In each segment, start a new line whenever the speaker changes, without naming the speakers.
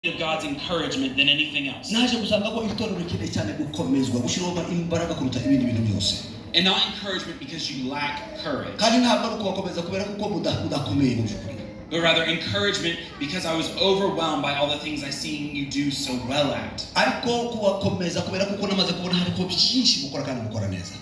of God's encouragement than anything else.
naje gusanga ko itorero kire cyane gukomezwa gushirwa imbaraga kuruta ibindi bintu byose.
And not encouragement because you lack courage,
kandi ntabwo ari kubakomeza kubera kuko mudakomeye mu byukuri,
but rather encouragement because I was overwhelmed by all the things I seen you do so well at.
ariko kubakomeza kubera kuko namaze kubona hariko byinshi mukora kandi mukora neza.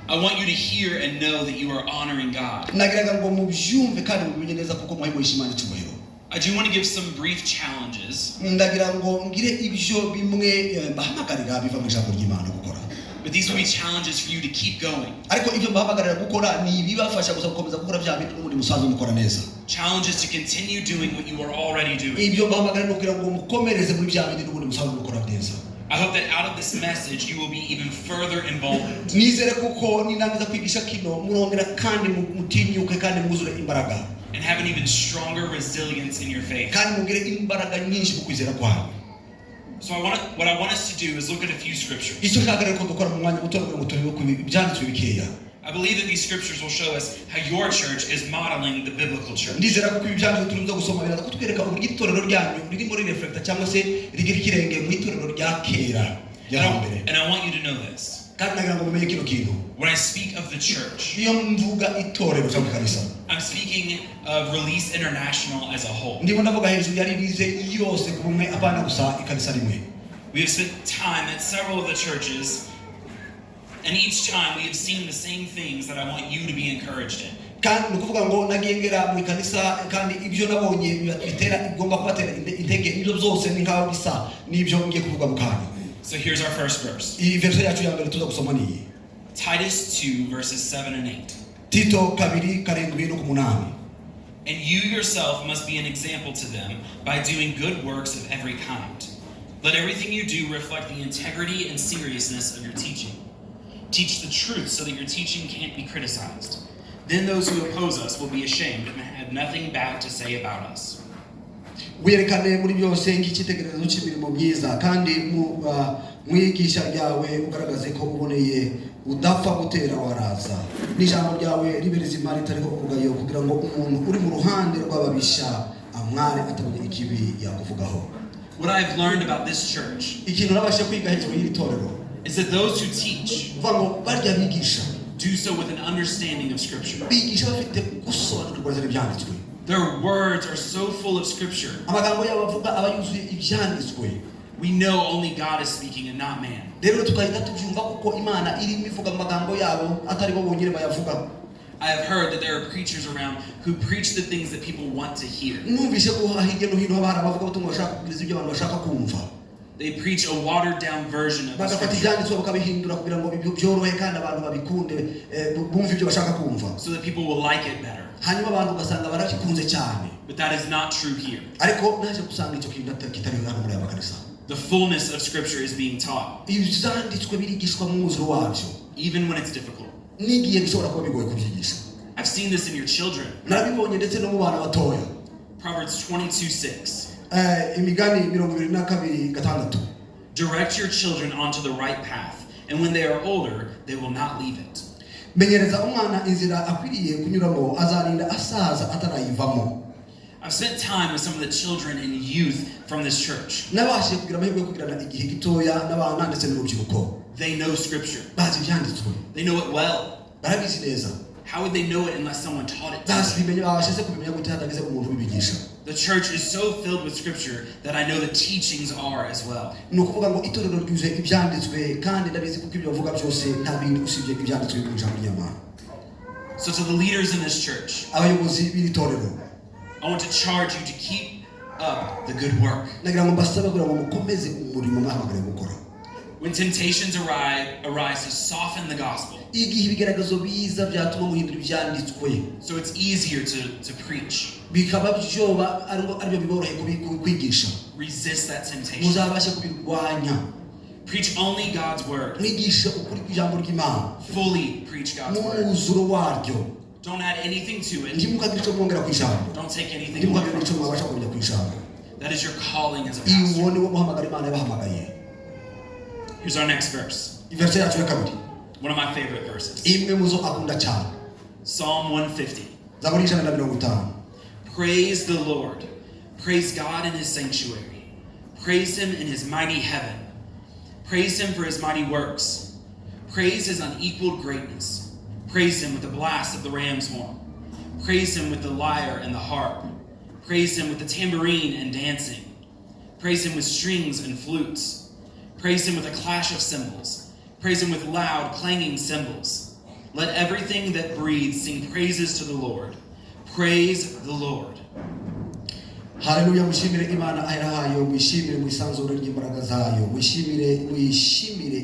I want you to hear and know that you are honoring God.
nagiraga ngo mubyumve kandi mubimenye neza kuko muhimwisha Imana icyubahiro.
I do want to give some brief challenges.
ndagira ngo ngire ibyo bimwe bahamagarira biva mu ijambo ry'Imana gukora.
But these will be challenges for you to keep going.
ariko ibyo bahamagarira gukora ni bibafasha gukomeza gukora bya bintu n'ubundi musanzwe mukora neza.
Challenges to continue doing what you are already doing.
ibyo bahamagarira no kugira ngo mukomereze muri bya bintu n'ubundi musanzwe mukora neza.
I hope that out of this message you will be even further emboldened.
nizere kuko ninangiza kwigisha kino murongera kandi mutinyuke kandi muzure imbaraga.
And have an even stronger resilience in your faith.
kandi mugire imbaraga nyinshi mu kwizera kwawe.
So what I want us to do is look at a few scriptures.
icyo nshaka ko dukora mu mwanya muto ngo turebe ku byanditswe bikeya.
I believe that these scriptures will show us how your church is modeling the biblical church.
ndizera ko ibyanditswe turimo gusoma biraza kutwereka uburyo itorero ryanyu riri muri reflecta cyangwa se rigira ikirenge mu itorero rya kera ry'ambere.
And I want you to know this.
kandi nagira ngo mumenye kino kintu.
When I speak of the church,
iyo mvuga itorero cyangwa kanisa,
I'm speaking of Release International as a whole.
ndimo ndavuga hejuru ya release yose ku bumwe apana gusa ikanisa rimwe.
We have spent time at several of the churches, and each time we have seen the same things that I want you to be encouraged in.
kandi nukuvuga ngo nagengera mu ikanisa kandi ibyo nabonye bitera igomba kubatera intege ibyo byose ni nkaho bisa nibyo ngiye kuvuga mu kanya.
So here's our first verse.
iyi verse yacu ya mbere tuza gusoma ni
Titus 2 verses 7 and 8.
Tito 2:7-8.
And you yourself must be an example to them by doing good works of every kind. Let everything you do reflect the integrity and seriousness of your teaching. Teach the truth so that your teaching can't be criticized. Then those who oppose us will be ashamed and have nothing bad to say about us.
wiyerekane muri byose nk'icyitegererezo cy'imirimo myiza kandi mwigisha ryawe ugaragaze ko uboneye udapfa gutera waraza n'ijambo ryawe ribe rizima ritariho umugayo kugira ngo umuntu uri mu ruhande rw'ababisha amware atabonye ikibi yakuvugaho.
What I've learned about this church
ikintu nabashe kwiga hejuru y'iri torero
is that those who teach
uvuga ngo barya bigisha
do so with an understanding of Scripture.
bigisha bafite gusobanukirwa ibyanditswe.
Their words are so full of Scripture.
amagambo yabo bavuga aba yuzuye ibyanditswe.
We know only God is speaking and not man.
rero tukahita tubyumva kuko Imana irimo ivuga amagambo yabo atari bo bonyine bayavuga.
I have heard that there are preachers around who preach the things that people want to hear.
numvise ko hirya no hino haba abavuga ubutumwa bashaka kubwiriza ibyo abantu bashaka kumva.
They preach a watered down version of the
bagafata
Scripture
ibyanditswe bakabihindura kugira ngo byorohe kandi abantu babikunde bumve ibyo bashaka kumva.
so that people will like it better.
hanyuma abantu ugasanga barabikunze cyane.
But that is not true here.
ariko naje gusanga icyo kintu kitari hano muri aya makanisa.
The fullness of Scripture is being taught,
ibyanditswe birigishwa mu mwuzuro wabyo
even when it's difficult.
n'igihe bishobora kuba bigoye kubyigisha.
I've seen this in your children.
narabibonye ndetse no mu bana batoya.
Proverbs 22:6.
imigani 22:6.
Direct your children onto the right path, and when they are older, they will not leave it.
menyereza umwana inzira akwiriye kunyuramo azarinda asaza atarayivamo.
I've spent time with some of the children and youth from this church.
nabashije kugira amahirwe yo kugirana igihe gitoya n'abana ndetse n'urubyiruko.
They know Scripture.
bazi ibyanditswe.
They know it well.
barabizi neza.
How would they know it unless someone taught it to
bazi
them?
bimenye babashe kubimenya gute hatagize umuntu ubibigisha.
The church is so filled with Scripture that I know the teachings are as well.
ni ukuvuga ngo itorero ryuzuye ibyanditswe kandi ndabizi kuko ibyo bavuga byose nta bindi usibye ibyanditswe mu ijambo ry'Imana.
So to the leaders in this church,
abayobozi b'iri torero
I want to charge you to keep up the good work.
nagira ngo mbasabe kugira ngo mukomeze umurimo mwahamagariwe gukora.
When temptations arise to soften the gospel,
igihe ibigeragezo biza byatuma muhindura ibyanditswe,
so it's easier to preach.
bikaba byoba aribyo biboroheye kwigisha,
Resist that temptation.
muzabashe kubirwanya.
Preach only God's word.
mwigishe ukuri kw'ijambo ry'Imana
Fully preach God's word.
n'umwuzuro waryo.
Don't add anything to it.
ntimukagire icyo mwongera ku ijambo.
Don't take anything away
ntimukagire
from
icyo
it.
mwabasha kongera ku ijambo.
That is your calling as a pastor.
uwo ni wo muhamagara Imana yabahamagaye.
Here's our next verse.
verse yacu ya kabiri,
One of my favorite verses.
imwe muzo akunda cyane.
Psalm 150.
zaburi 150.
Praise the Lord. Praise God in his sanctuary. Praise him in his mighty heaven. Praise him for his mighty works. Praise his unequaled greatness. Praise him with the blast of the ram's horn. Praise him with the lyre and the harp. Praise him with the tambourine and dancing. Praise him with strings and flutes. Praise him with a clash of cymbals. Praise him with loud clanging cymbals. Let everything that breathes sing praises to the Lord. Praise the Lord.
Haleluya, mwishimire Imana ayirahayo, mwishimire mwisanzure ry'imbaraga zayo, mwishimire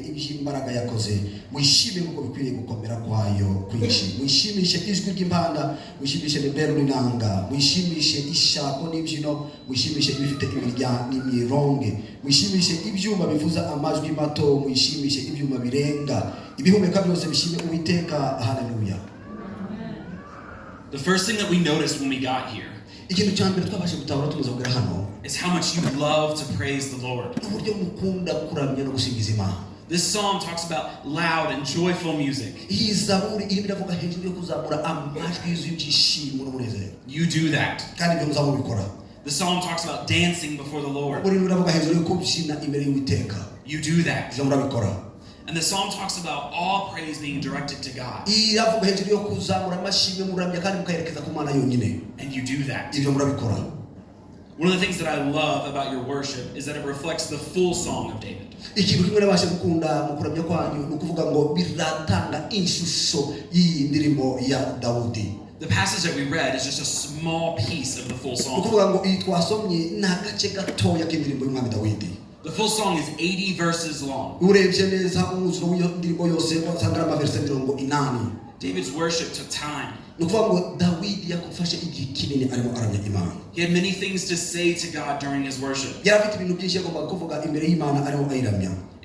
iby'imbaraga yakoze, mwishimire uko bikwiriye gukomera kwayo kwinshi, mwishimishe ijwi ry'impanda, mwishimishe nebero n'inanga, mwishimishe ishako n'imbyino, mwishimishe ibifite imirya n'imironge, mwishimishe ibyuma bivuza amajwi mato, mwishimishe ibyuma birenga, ibihumeka byose bishime Uwiteka. Haleluya.
The first thing that we noticed when we got here is how much you love to praise the Lord. This psalm talks about loud and joyful music. You do that. The psalm talks about dancing before the Lord. You do that. And the psalm talks about all praise being directed to God. And you do that. One of the things that I love about your worship is that it reflects the full song of David. The passage that we read is just a small piece of the full song. The full song is 80 verses long. David's worship took time. He had many things to say to God during his worship.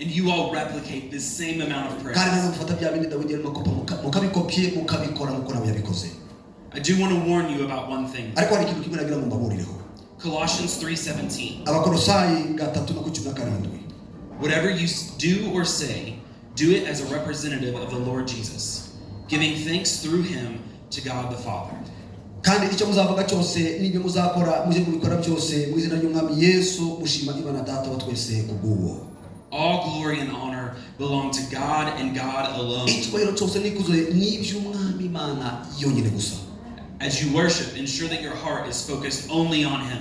And you all replicate this same amount of praise. I do want to warn you about one thing. Colossians 3:17. Whatever you do or say, do it as a representative of the Lord Jesus, giving thanks through him to God the Father. All glory and honor belong to God and God alone. As you worship, ensure that your heart is focused only on him.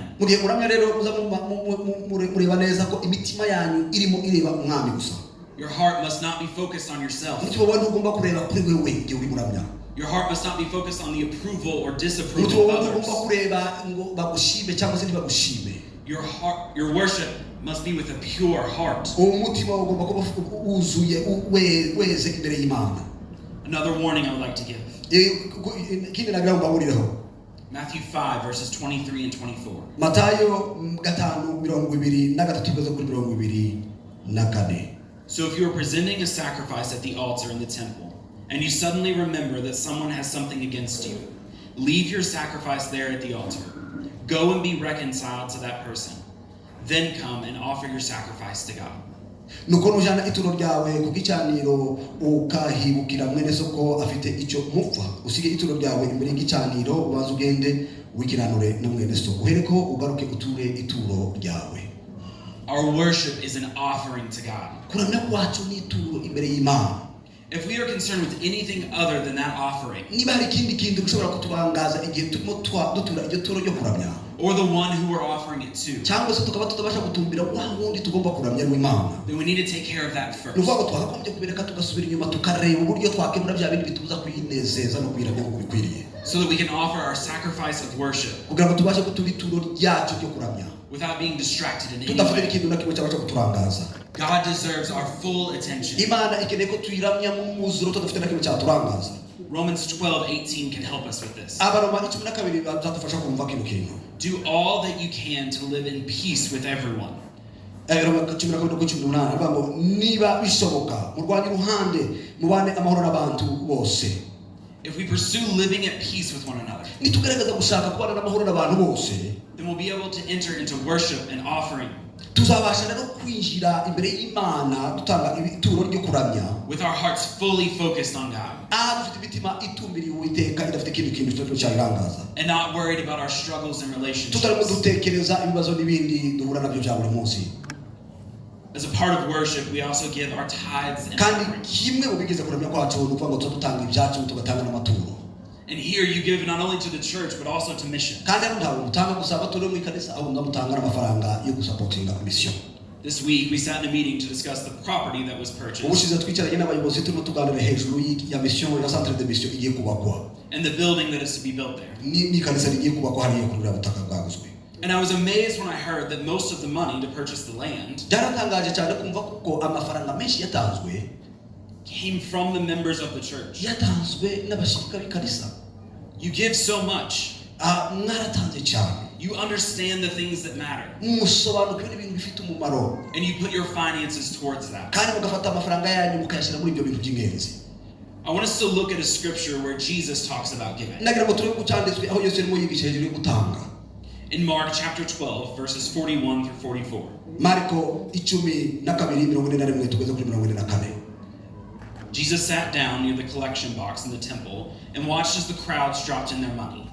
Your heart must not be focused on yourself. Your heart must not be focused on the approval or disapproval of others. Your worship must be with a pure heart. Another warning I would like to give. Matthew 5 verses 23 and 24. So if you are presenting a sacrifice at the altar in the temple, and you suddenly remember that someone has something against you, leave your sacrifice there at the altar. Go and be reconciled to that person. Then come and offer your sacrifice to God.
Nuko nujana ituro ryawe kugicaniro ukahibukira mwene soko afite icyo mupfa usige ituro ryawe imbere y'igicaniro ubanza ugende wikiranure na mwene soko uhereko ugaruke uture ituro ryawe.
Our worship is an offering to God.
Kuramya kwacu ni ituro imbere y'Imana.
If we are concerned with anything other than that offering, or the one who we're offering it to, then we need to take care of that first. So that we can offer our sacrifice of worship without being distracted in any way. God deserves our full attention. Romans 12:18 can help us with this. Do all that you can to live in peace with everyone. If we pursue living at peace with one another, then we'll be able to enter into worship and offering with our hearts fully focused on God and not worried about our struggles and relationships. As a part of worship, we also give our tithes and
kandi
offerings.
kimwe mu bigize kuramya kwacu ni ukuvuga ngo dutanga ibyacu tugatanga n'amaturo.
And here you give not only to the church but also to mission.
kandi ntabwo utanga gusa amaturo mu ikanisa ahubwo utanga n'amafaranga yo gusapotinga mission.
This week we sat in a meeting to discuss the property that was purchased.
ubushize twicaranye n'abayobozi turimo tuganira hejuru ya mission ya centre de mission igiye kubakwa.
And the building that is to be built there.
ni kanisa rigiye kubakwa hariya kuri butaka bwaguzwe.
And I was amazed when I heard that most of the money to purchase the land
byaratangaje cyane kumva kuko amafaranga menshi yatanzwe
came from the members of the church.
yatanzwe n'abashirika b'ikanisa.
You give so much.
mwaratanze cyane.
You understand the things that matter.
musobanukirwa ibintu bifite umumaro.
And you put your finances towards that.
kandi mugafata amafaranga yanyu mukayashyira muri ibyo bintu by'ingenzi.
I want us to look at a scripture where Jesus talks about giving.
nagira ngo turebe ku cyanditswe aho Yesu arimo yigisha hejuru yo gutanga.
In Mark chapter 12 verses 41 through 44.
Marko 12:41 tugeze kuri 44.
Jesus sat down near the collection box in the temple and watched as the crowds dropped in their money.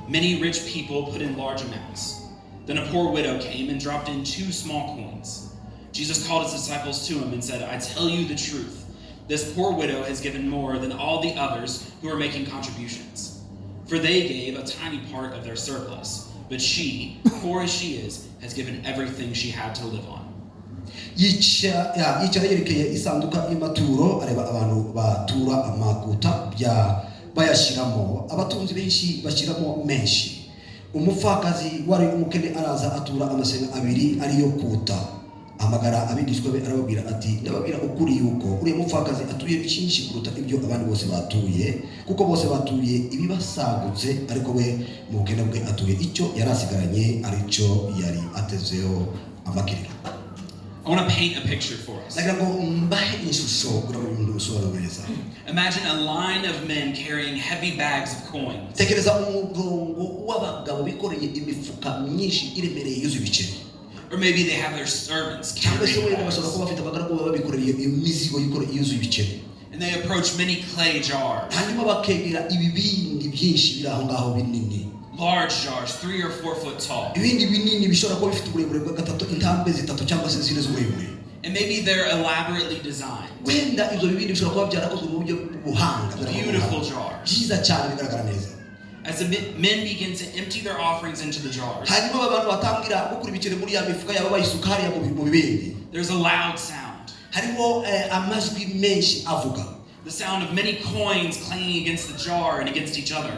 Many rich people put in large amounts. Then a poor widow came and dropped in 2 small coins. Jesus called his disciples to him and said, I tell you the truth. This poor widow has given more than all the others who are making contributions. For they gave a tiny part of their surplus. But she, poor as she is, has given everything she had to live on.
yicara yerekeye isanduka y'amaturo areba abantu batura amakuta bayashiramo. abatunzi benshi bashiramo menshi. umupfakazi wari umukene araza atura amasenya 2 ariyo kuta. amagara abigishwa be arababwira ati ndababwira ukuri yuko uriya mupfakazi atuye byinshi kuruta ibyo abandi bose batuye, kuko bose batuye ibibasagutse, ariko we mu bukene bwe atuye icyo yarasigaranye aricyo yari atezeho amakiriro.
I want to paint a picture for us. Imagine a line of men carrying heavy bags of coins. Or maybe they have their servants carrying bags. And they approach many clay jars. Large jars, 3 or 4 foot tall. And maybe they're elaborately designed. Beautiful jars. As the men begin to empty their offerings into the jars, there's a loud sound. The sound of many coins clanging against the jar and against each other.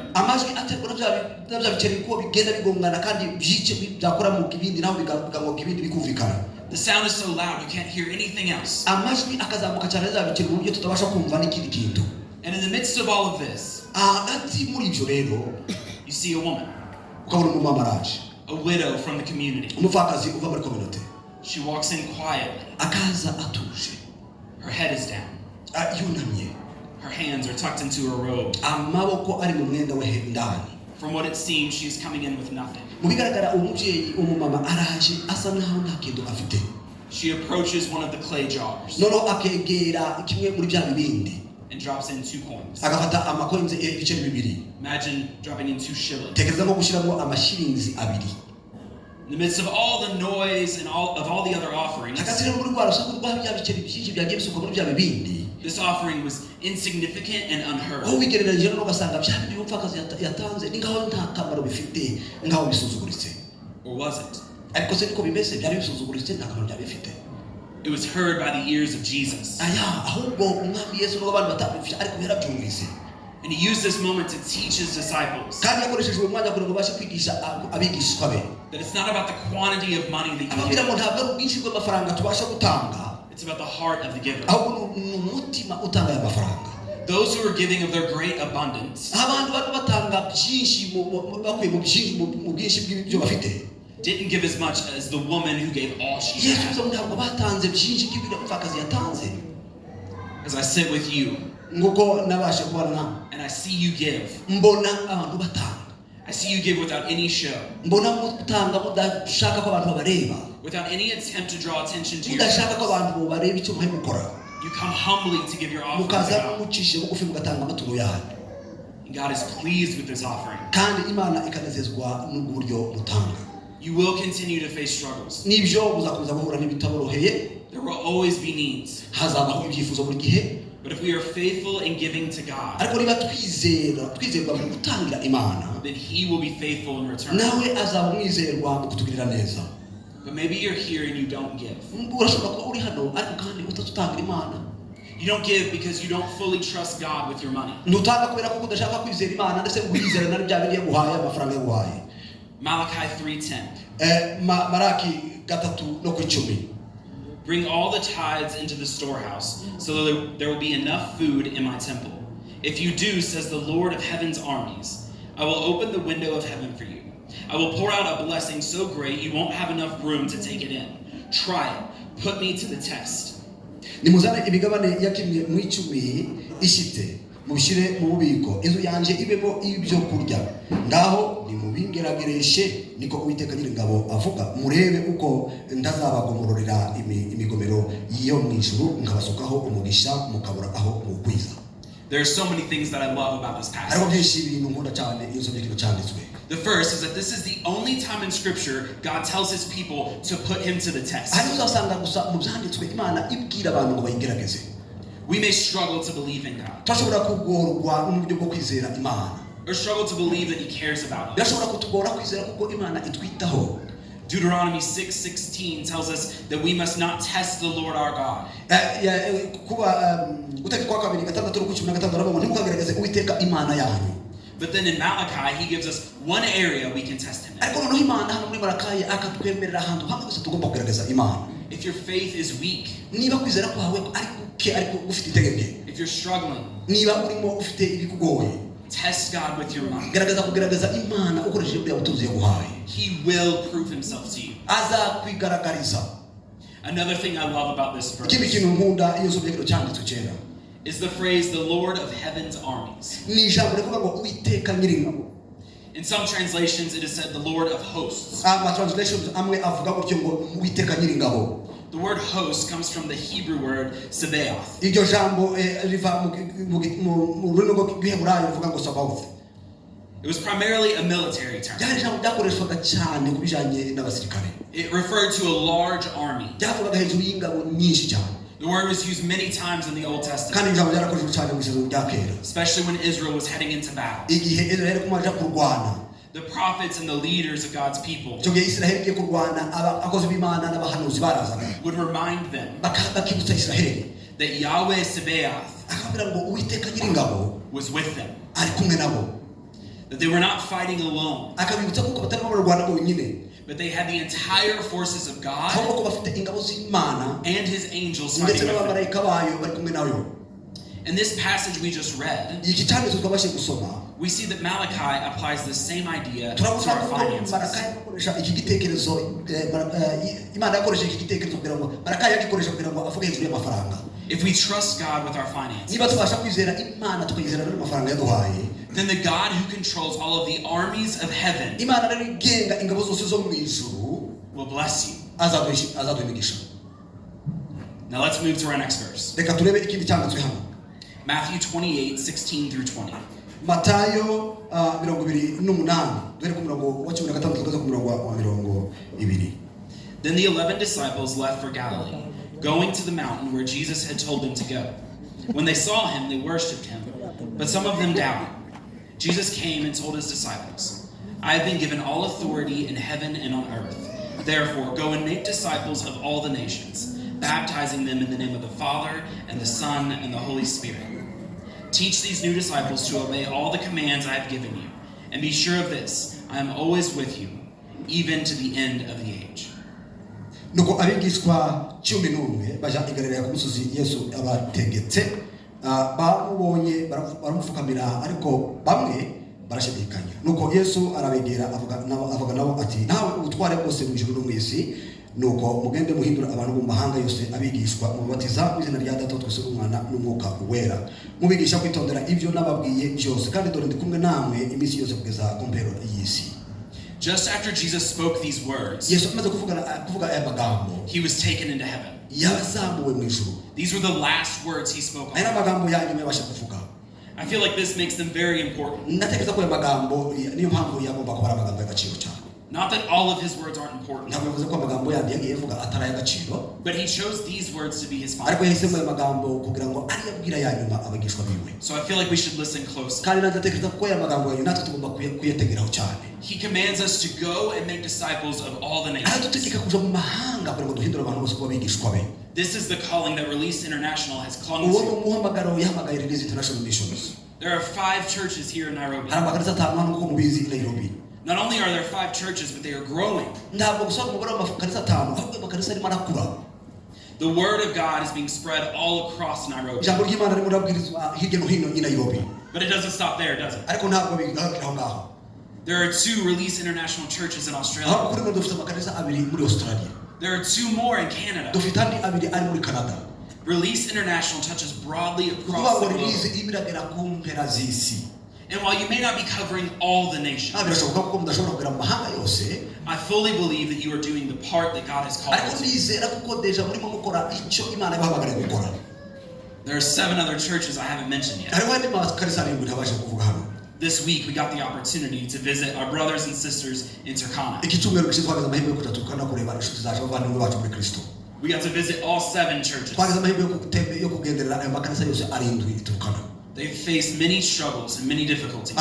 The sound is so loud you can't hear anything else. And in the midst of all of this, you see a woman, a widow from the community. She walks in quietly. Her head is down. Her hands are tucked into her robe. From what it seems, she is coming in with nothing. She approaches one of the clay jars and drops in 2 coins. Imagine dropping in 2 shillings. In the midst of all the noise and all the other offerings, this offering was insignificant and unheard. Or was it? It was heard by the ears of Jesus. And he used this moment to teach his disciples that it's not about the quantity of money that you give. It's about the heart of the giver. Those who are giving of their great abundance didn't give as much as the woman who gave all she had. As I sit with you and I see you give, I see you give without any show, without any attempt to draw attention to yourself. You come humbly to give your offering to God. And God is pleased with this offering. You will continue to face struggles. There There will always be needs.
hazabaho ibyifuzo buri gihe.
But if we are faithful in giving to God,
ariko niba twizerwa mu gutangira Imana,
then He will be faithful in return.
nawe azaba umwizerwa mu kutugirira neza.
But maybe you're here and you don't give.
urashobora kuba uri hano ariko kandi utatutangira Imana.
You don't give because you don't fully trust God with your money.
ntutanga kubera ko udashaka kwizera Imana ndetse wizera na bya bindi yaguhaye amafaranga yaguhaye.
Malachi 3:10.
Maraki 3:10.
Bring all the tithes into the storehouse, so that there will be enough food in my temple. If you do, says the Lord of heaven's armies, I will open the window of heaven for you. I will pour out a blessing so great you won't have enough room to take it in. Try it. Put me to the test.
nimuzane imigabane yakimwe mu 10 ishite mushire mu bubiko inzu yanje ibemo ibyo kurya ngaho nimubingeragereshe niko Uwiteka Nyir'ingabo avuga murebe uko ndazabagomororera imigomero yo mu ijuru nkabasukaho umugisha mukabura aho mugwiza.
There are so many things that I love about this passage.
ariko byinshi ibintu nkunda cyane iyo nsomye kino cyanditswe.
The first is that this is the only time in Scripture God tells His people to put Him to the test.
hano uzasanga gusa mu byanditswe Imana ibwira abantu ngo bayigerageze.
We may struggle to believe in God,
turashobora kugorwa n'uburyo bwo kwizera Imana,
or struggle to believe that He cares about us.
birashobora kutugora kwizera kuko Imana itwitaho.
Deuteronomy 6:16 tells us that we must not test the Lord our God.
kuba utakikwa 2:6 ntimukagerageze Uwiteka Imana yanyu.
But then in Malachi, He gives us one area we can test Him in.
ariko noneho Imana hano muri Malaki akatwemerera ahantu hamwe gusa tugomba kugerageza Imana.
If your faith is weak,
niba kwizera kwawe ariko ufite intege,
if you're struggling,
niba urimo ufite ibikugoye,
test God with your mind.
kugerageza Imana ukoresheje bya butunzi yaguhaye.
He will prove Himself to you.
azakwigaragariza.
Another thing I love about this
ikindi
verse
kintu nkunda iyo nsomye kino cyanditswe cyera
is the phrase, the Lord of heaven's armies.
ni ijambo rivuga ngo Uwiteka Nyir'ingabo.
In some translations, it is said the Lord of hosts.
translations amwe avuga gutyo ngo Uwiteka Nyir'ingabo.
The word host comes from the Hebrew word Sabaoth.
iryo jambo riva mu rurimi rw'Igiheburayo rivuga ngo Sabaoth.
It was primarily a military term.
ryari ijambo ryakoreshwaga cyane ku bijanye n'abasirikare.
It referred to a large army.
ryavugaga hejuru y'ingabo nyinshi cyane.
The word was used many times in the Old Testament,
kandi ijambo ryarakoreshwa cyane mu Isezerano rya Kera,
especially when Israel was heading into battle.
igihe Israel kumaja kurwana.
The prophets and the leaders of God's people
icyo gihe Israel igiye kurwana, abakozi b'Imana n'abahanuzi barazaga
would remind them
bakibutsa Israel
that Yahweh Sabaoth
akabwira ngo Uwiteka Nyir'ingabo
was with them,
ari kumwe nabo,
that they were not fighting alone,
akabibutsa ko batarimo barwana bonyine,
but they had the entire forces of God
ahubwo ko bafite ingabo z'Imana
and His angels
ndetse
fighting with them.
n'abamarayika bayo bari kumwe nayo.
In this passage we just read,
iki cyanditswe twabashe gusoma
we see that Malachi applies the same idea to
turabona
our
ko
finances.
Marakayi akoresha iki gitekerezo, Imana yakoresha iki gitekerezo kugira ngo Marakayi yagikoresha kugira ngo avuge hejuru y'amafaranga.
If we trust God with our finances,
niba tubasha kwizera Imana tukayizera n'amafaranga yaduhaye,
then the God who controls all of the armies of heaven
Imana rero igenga ingabo zose zo mu ijuru
will bless you.
azaduha imigisha.
Now let's move to our next verse.
Reka turebe ikindi cyanditswe hano.
Matthew 28:16 through 20.
Matayo 28 dore ku murongo wa 16 kugeza ku murongo wa 20.
Then the 11 disciples left for Galilee, going to the mountain where Jesus had told them to go. When they saw Him, they worshipped Him, but some of them doubted. Jesus came and told His disciples, I have been given all authority in heaven and on earth. Therefore, go and make disciples of all the nations, baptizing them in the name of the Father and the Son and the Holy Spirit. Teach these new disciples to obey all the commands I have given you, and be sure of this, I am always with you, even to the end of the age.
Nuko abigishwa 11 baja igarera ku musozi Yesu abategetse, bamubonye baramupfukamira ariko bamwe barashidikanya. Nuko Yesu arabegera avuga nabo ati, nawe ubutware bwose mu ijuru no mu isi, nuko mugende muhindura abantu mu mahanga yose abigishwa mubatiza mu izina rya Data twese n'Umwana n'Umwuka wera, mubigisha kwitondera ibyo nababwiye byose, kandi dore ndi kumwe namwe iminsi yose kugeza ku mpero y'isi.
Just after Jesus spoke these words,
Yesu amaze kuvuga aya magambo,
He was taken into heaven.
yazamuwe mu ijuru.
These were the last words He spoke
Aya
on.
magambo yanyuma yabasha kuvuga.
I feel like this makes them very important.
Ndatekereza ko aya magambo niyo mpamvu yagomba kuba ari amagambo y'agaciro cyane.
Not that all of his words aren't important,
ntabwo bivuze ko amagambo yandi yagiye avuga atari ay'agaciro,
but he chose these words to be his
ariko
final.
yahisemo ayo magambo kugira ngo ari abwira yanyuma abagishwa biwe.
So I feel like we should listen closely.
kandi ndatekereza ko aya magambo yayo natwe tugomba kuyategeraho cyane.
He commands us to go and make disciples of all the nations.
aradutegeka kuja mu mahanga kugira ngo duhindure abantu bose kuba abigishwa be.
This is the calling that Release International has clung
uwo ni
to.
umuhamagaro yahamagaye Release International Missions.
There are 5 churches here in Nairobi.
hari amakanisa atanu hano nk'uko mubizi i Nairobi.
Not only are there 5 churches, but they are growing.
ntabwo gusa umubare w'amakanisa atanu ahubwo amakanisa arimo arakura.
The word of God is being spread all across Nairobi.
ijambo ry'Imana ririmo rirabwirizwa hirya no hino i Nairobi.
But it doesn't stop there, does it?
ariko ntabwo bigarukira aho ngaho.
There are 2 Release International churches in
aho
Australia.
kuri ngo dufite amakanisa abiri muri Australia.
There are 2 more in Canada.
dufite andi abiri ari muri Canada.
Release International touches broadly
kuvuga
across
ngo
the
Release
globe.
ibiragera ku mpera z'isi.
And while you may not be covering all the nations,
birashoboka ko mudashobora kugera mu mahanga yose,
I fully believe that you are doing the part that God has called
ariko
you to.
nizera kuko deja murimo mukora icyo Imana yabahamagariye gukora.
There are 7 other churches I haven't mentioned yet.
hariho andi makanisa arindwi ntabasha kuvuga hano.
This week we got the opportunity to visit our brothers and sisters in Turkana.
iki cyumweru gishize twagize amahirwe yo kuja Turkana kureba inshuti zacu abavandimwe bacu muri Kristo.
We got to visit all 7 churches.
twagize amahirwe yo kugenderera ayo makanisa yose arindwi i Turkana.
They've faced many struggles and many difficulties,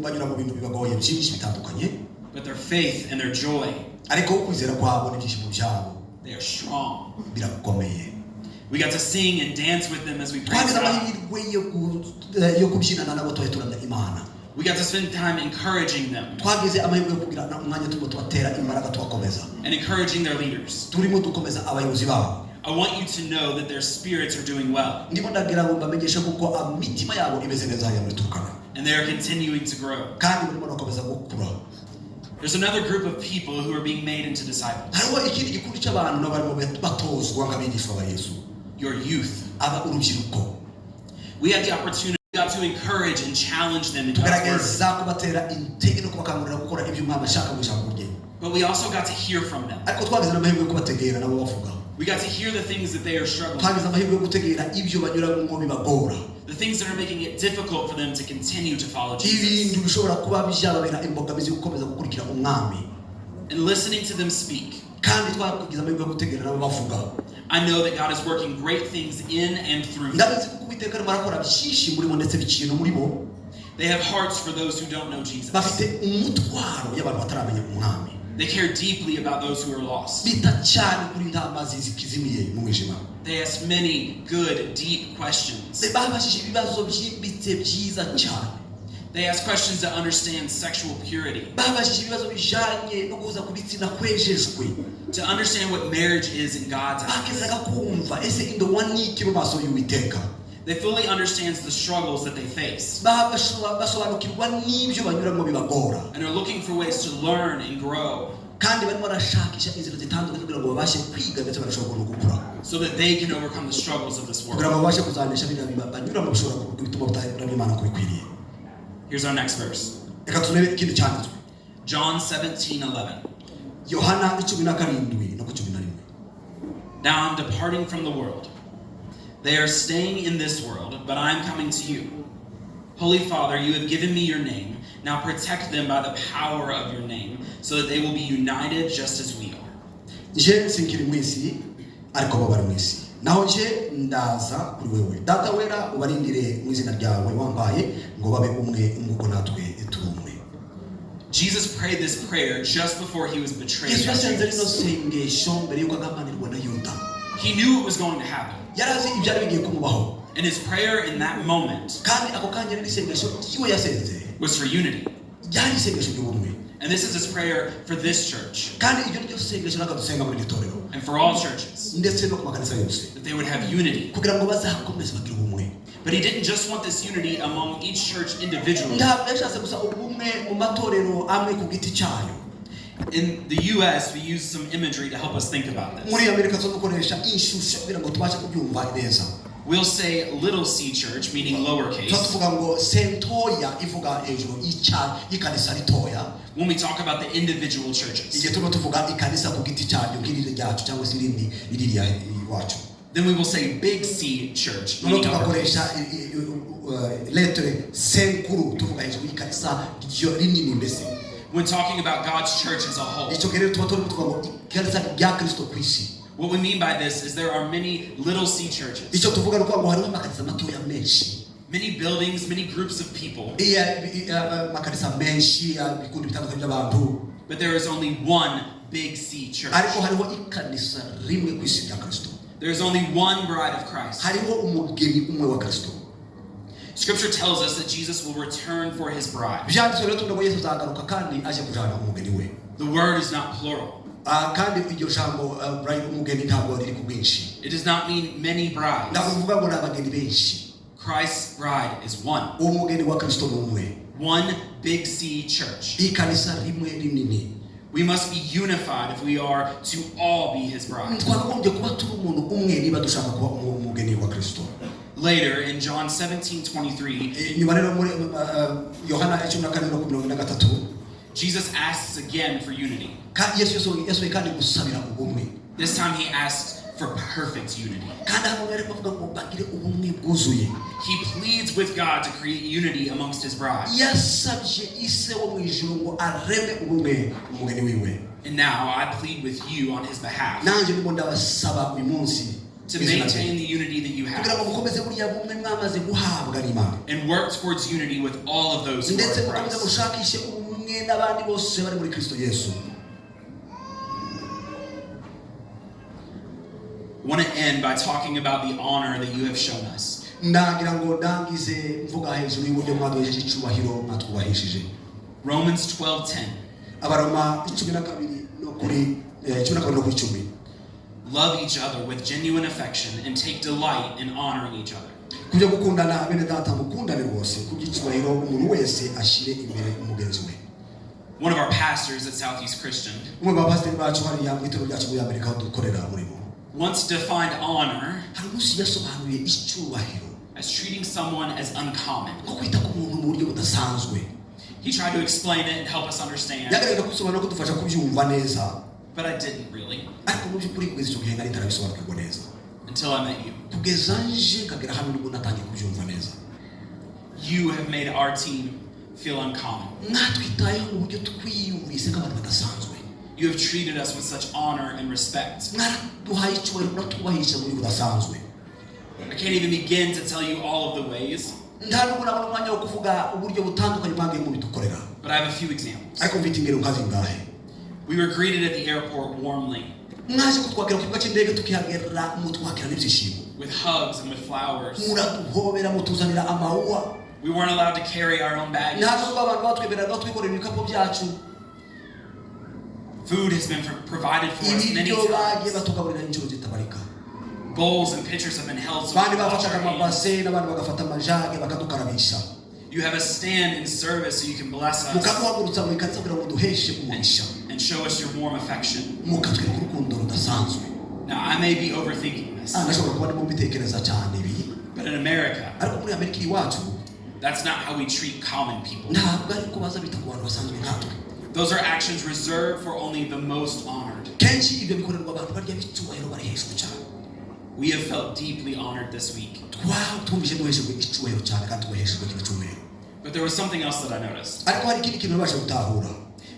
banyura mu bintu bibagoye byinshi bitandukanye,
but their faith and their joy,
ariko ukwizera kwabo n'ibyishimo byabo
they are strong.
birakomeye.
We got to sing and dance with them as we praise
twagize
God.
amahirwe yo kubyinana nabo turamya Imana.
We got to spend time encouraging them
twagize amahirwe yo kugira umwanya turimo tubatera imbaraga tubakomeza,
and encouraging their leaders.
turimo dukomeza abayobozi babo.
I want you to know that their spirits are doing well,
ndimo ndagira ngo mbamenyeshe kuko imitima yabo imeze neza hano muri Turkana,
and they are continuing to grow.
kandi barimo bakomeza gukura.
There's another group of people who are being made into disciples.
hariho ikindi gikundi cy'abantu nabo barimo batozwa nk'abigishwa ba Yesu,
Your youth.
aba urubyiruko.
We had the opportunity to encourage and challenge them in God's word.
tugerageza kubatera intege no kubakangurira gukora ibyo Umwami ashaka mu ijambo rye.
But we also got to hear from them.
ariko twagize amahirwe yo kubategera nabo bavuga.
We got to hear the things that they are struggling with,
twagize amahirwe yo gutegera ibyo banyuramo bibagora,
the things that are making it difficult for them to continue to follow Jesus.
ibintu bishobora kuba byababera imbogamizi yo gukomeza gukurikira Umwami.
And listening to them speak,
kandi twagize amahirwe yo gutegera nabo bavuga.
I know that God is working great things in and through them.
ndabizi kuko Uwiteka arimo arakora byinshi muri bo ndetse biciye no muri bo.
They have hearts for those who don't know Jesus.
bafite umutwaro y'abantu bataramenya Umwami.
They care deeply about those who are lost.
bita cyane kuri intama zikizimiye mu mwijima.
They ask many good, deep questions.
babashije ibibazo byimbitse byiza cyane.
They ask questions that understand sexual purity,
babashije ibibazo bijanye no guhuza ku bitsina kwejejwe,
to understand what marriage is in God's eyes.
bakeneraga kumva ese indowa niki mu maso y'Uwiteka.
They fully understand the struggles that they face
basobanukirwa n'ibyo banyuramo bibagora,
and are looking for ways to learn and grow
kandi barimo barashakisha inzira zitandukanye kugira ngo babashe kwiga ndetse barashobora no gukura,
so that they can overcome the struggles of this
kugira
world.
ngo babashe kuzanisha biriya banyuramo bishobora gutuma bataramya Imana uko bikwiriye.
Here's our next verse.
reka turebe ikindi cyanditswe,
John 17:11.
Yohana 17 no ku 11.
Now I'm departing from the world. They are staying in this world, but I'm coming to you. Holy Father, you have given me your name. Now protect them by the power of your name, so that they will be united just as we are.
Je sinkiri mwisi ariko bo bari mwisi, naho je ndaza kuri wewe. Data wera ubarindire mu izina ryawe wambaye ngo babe umwe nk'uko natwe turi umwe.
Jesus prayed this prayer just before he was betrayed
Yesu
by
yasenze rino
Judas.
sengesho mbere yuko agambanirwa na Yuda.
He knew it was going to happen.
yarazi ibyari bigiye kumubaho,
And his prayer in that moment
kandi ako kanya riri sengesho iwe yasenze
was for unity.
ryari isengesho ry'ubumwe,
And this is his prayer for this church
kandi iryo ryo sengesho nakadusenga muri gitorero
and for all churches,
ndetse no ku makanisa yose,
that they would have unity.
kugira ngo bazakomeze bagire ubumwe.
But he didn't just want this unity among each church individually.
ntabwo yashatse gusa ubumwe mu matorero amwe ku giti cyayo.
In the US, we use some imagery to help us think about this.
muri Amerika zo dukoresha inshusho kugira ngo tubashe kubyumva neza.
We'll say little c church, meaning lowercase,
tuvuga ngo sentoya ivuga hejuru y'ikanisa ritoya,
when we talk about the individual churches.
igihe turimo tuvuga ikanisa ku giti cyayo nk'irindi ryacu cyangwa se irindi ririya iwacu.
Then we will say big C church,
noneho
meaning uppercase.
tugakoresha letre senkuru tuvuga hejuru y'ikanisa ryo rinini mbese.
when talking about God's church as a whole.
icyo gihe tuba turi kuvuga ngo ikanisa rya Kristo ku isi.
What we mean by this is there are many little C churches.
icyo tuvuga ni ngo hariho amakanisa matoya menshi.
Many buildings, many groups of people.
amakanisa menshi ibikundi bitandukanye by'abantu.
But there is only one big C church.
ariko hariho ikanisa rimwe ku isi rya Kristo.
There is only one bride of Christ.
hariho umugeni umwe wa Kristo.
Scripture tells us that Jesus will return for his bride.
byanditswe rero tuvuga ngo Yesu azagaruka kandi aje kujana umugeni we.
The word is not plural.
kandi iryo jambo bride umugeni ntabwo riri ku bwinshi.
It does not mean many brides.
ntabwo bivuga ngo n'abageni benshi.
Christ's bride is one.
umugeni wa Kristo ni umwe.
One big C church.
ikanisa rimwe rinini.
We must be unified if we are to all be his bride.
twagombye kuba turi umuntu umwe niba dushaka kuba umugeni wa Kristo.
Later in John 17:23,
nyuma rero muri Yohana 14:23
Jesus asks again for unity.
Yesu kandi gusabira ubumwe.
This time he asks for perfect unity.
kandi hano rero bavuga ngo bagire ubumwe bwuzuye.
He pleads with God to create unity amongst his bride.
yasabye ise wo mu ijuru ngo areme ubumwe umugeni wiwe.
And now I plead with you on his behalf
nanjye ndimo ndabasaba uyu munsi
to maintain the unity that you
kugira ngo
have
mukomeze buriya bumwe mwamaze guhabwa n'Imana.
and work towards unity with all of those who
ndetse
are in
mukomeze
Christ.
gushakishe ubumwe n'abandi bose bari muri Kristo Yesu.
I want to end by talking about the honor that you have shown us.
ndagira ngo ndangize mvuga hejuru y'uburyo mwaduhejeje icyubahiro mwatwubahishije.
Romans 12:10.
Abaroma 12 no kuri 12 no kuri 10.
Love each other with genuine affection and take delight in honoring each other.
kujya gukundana bene data mukundane rwose kuby'icyubahiro umuntu wese ashire imbere umugenzi we.
One of our pastors at Southeast Christian
umwe mu bapasiteri bacu hariya mu itorero ryacu muri Amerika aho dukorera umurimo
once defined honor
hari umunsi yasobanuye icyubahiro
as treating someone as uncommon.
nko kwita ku muntu mu buryo budasanzwe.
He tried to explain it and help us understand,
yagaragaza kubisobanura ko dufasha kubyumva neza.
but I didn't really
ariko mu by'ukuri kugeza icyo gihe nari ntarabisobanukirwa neza.
until I met you.
kugeza nje kagera hano nibwo natangiye kubyumva neza.
You have made our team feel uncommon.
mwatwitayeho mu buryo twiyumvise nk'abantu badasanzwe.
You have treated us with such honor and respect.
mwaraduhaye icyubahiro muratwubahisha mu buryo budasanzwe.
I can't even begin to tell you all of the ways,
nta nubwo nabona umwanya wo kuvuga uburyo butandukanye mwagiye mubidukorera.
but I have a few examples.
ariko mfite ingero nkazingahe.
We were greeted at the airport warmly
mwaje kutwakira ku kibuga cy'indege tukihagera mutwakira n'ibyishimo.
with hugs and with flowers.
muraduhobera mutuzanira amawuwa.
We weren't allowed to carry our own baggage.
nta nubwo abantu batwemereraga twikorera ibikapu byacu.
Food has been provided for us many
ibiryo bagiye
times.
batugaburira inshuro zitabarika.
Bowls and pitchers have been held so
bandi
we can wash
bafataga
our hands.
amabase n'abandi bagafata amajage bakadukarabisha.
You have us stand in service so you can bless us
mukaduhagurutsa mu ikanisa kugira ngo duheshe umugisha.
and show us your warm affection.
mukatwereka urukundo rudasanzwe.
Now, I may be overthinking this,
nashobora kuba ndimo mbitekereza cyane ibi.
but in America,
ariko muri Amerika iwacu
that's not how we treat common people.
ntabwo ariko baza bita ku bantu basanzwe nkatwe.
Those are actions reserved for only the most honored.
kenshi ibyo bikorerwa abantu barya b'icyubahiro bari hejuru cyane.
We have felt deeply honored this week.
twumvise duheshejwe icyubahiro cyane kandi duheshejwe icyubahiro.
But there was something else that I noticed.
ariko hari ikindi kintu nabasha gutahura.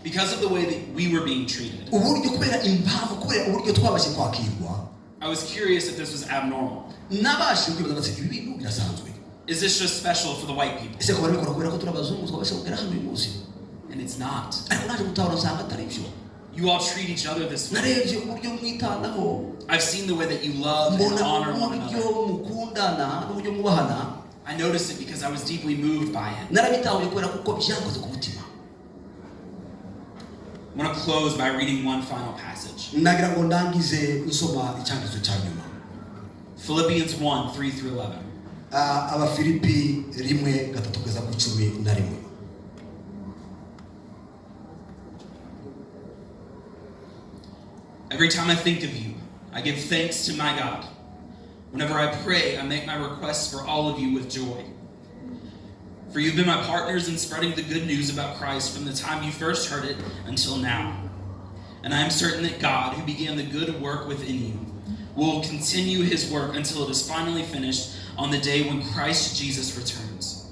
Because of the way that we were being treated,
uburyo kubera impamvu kubera uburyo twabashe kwakirwa.
I was curious if this was abnormal.
nabashe kwibaza ati ibi bintu birasanzwe.
Is this just special for the white people?
ese ko barabikora kubera ko turi abazungu twabashe kugera hano uyu munsi.
And it's not.
ariko naje gutahura nsanga atari byo.
You all treat each other this way.
narebye uburyo mwitanaho.
I've seen the way that you love and
mbona
honor one
uburyo
another.
mukundana n'uburyo mwubahana.
I noticed it because I was deeply moved by it.
narabitahuye kubera kuko byankoze ku mutima.
I want to close by reading one final passage.
nagira ngo ndangize nsoma icyanditswe cya nyuma.
Philippians 1:3-11.
abafilipi 1:3-11.
Every time I think of you, I give thanks to my God. Whenever I pray, I make my requests for all of you with joy. For you've been my partners in spreading the good news about Christ from the time you first heard it until now. And I am certain that God, who began the good work within you, will continue his work until it is finally finished on the day when Christ Jesus returns.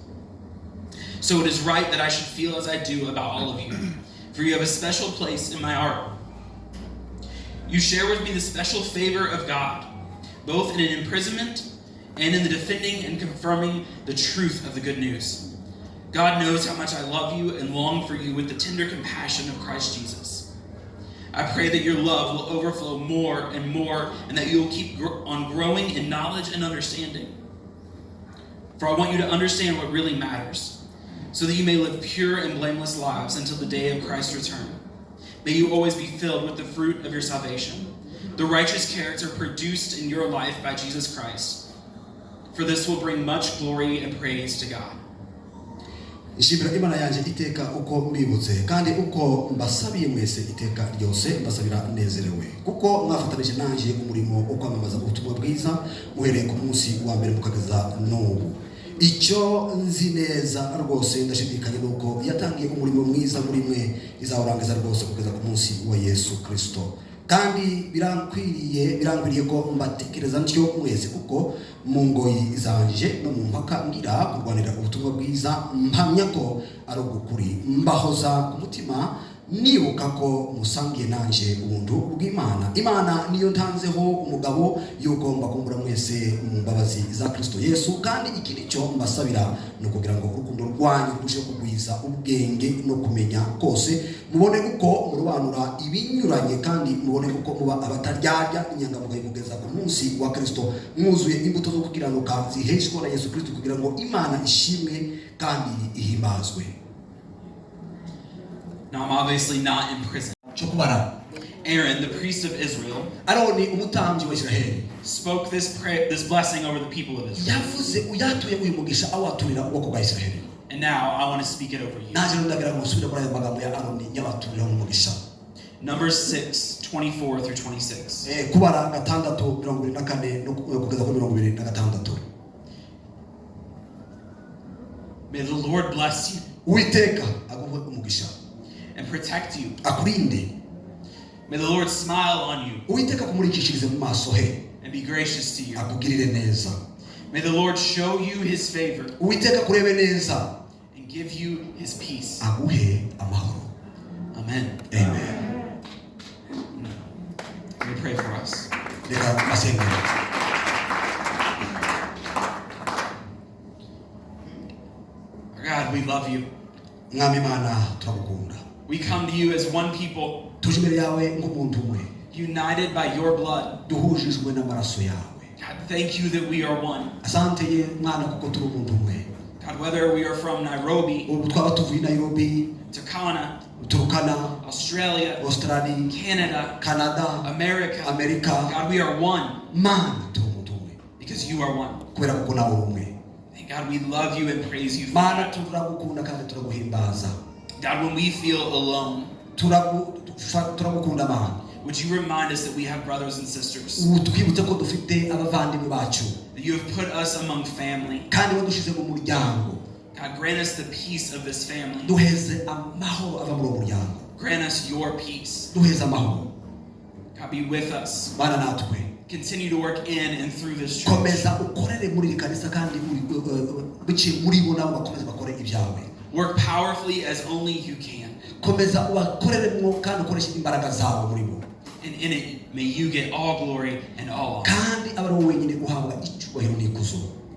So it is right that I should feel as I do about all of you, for you have a special place in my heart. You share with me the special favor of God, both in an imprisonment and in the defending and confirming the truth of the good news. God knows how much I love you and long for you with the tender compassion of Christ Jesus. I pray that your love will overflow more and more, and that you will keep on growing in knowledge and understanding. For I want you to understand what really matters, so that you may live pure and blameless lives until the day of Christ's return. May you always be filled with the fruit of your salvation, the righteous character produced in your life by Jesus Christ. For this will bring much glory and praise to God.
Ishimira Imana yanje iteka uko mbibutse kandi uko mbasabiye mwese iteka ryose mbasabira nezerewe kuko mwafatanije nanje umurimo ukwamamaza ubutumwa bwiza uhereye ku munsi wa mbere mukageza n'ubu. Icyo nzi neza rwose ndashidikanya nuko yatangiye umurimo mwiza muri mwe izawurangiza rwose kugeza ku munsi wa Yesu Kristo. Kandi birankwiriye ko mbatekereza ntyo mwese kuko mu ngoyi zanje no mu mpaka ngira kurwanira ubutumwa bwiza mpamya ko ari ukuri mbahoza ku mutima nibuka ko musangiye nanje ubuntu bw'Imana. Imana niyo ntanzeho umugabo yugomba kumbura mwese mu mbabazi za Kristo Yesu, kandi ikindi cyo mbasabira no kugira ngo urukundo rwanyu rushe kugwiza ubwenge no kumenya kose, mubone uko murobanura ibinyuranye kandi mubone uko muba abataryarya inyangamugayo kugeza ku munsi wa Kristo, mwuzuye imbuto zo kugiranuka ziheshwa na Yesu Kristo kugira ngo Imana ishimwe kandi ihimbazwe.
Now I'm obviously not in prison. Aaron, the priest of Israel, spoke this blessing over the people of Israel. And now I want to speak it over you. Numbers 6, 24 through 26. May the Lord bless you and protect you. May the Lord smile on you and be gracious to you. May the Lord show you his favor and give you his peace. Amen.
Amen.
Let me pray for us. God, we love you. We come to you as one people, united by your blood. God, thank you that we are one. God, whether we are from Nairobi, Turkana, Australia, Canada, America, God, we are one. Because you are one. And God, we love you and praise you. God, when we feel alone, would you remind us that we have brothers and sisters? That you have put us among family. God, grant us the peace of this family. Grant us your peace. God, be with us. Continue to work in and through this church. Work powerfully as only you can. And in it, may you get all glory and all honor.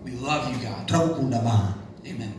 We love you, God.
Amen.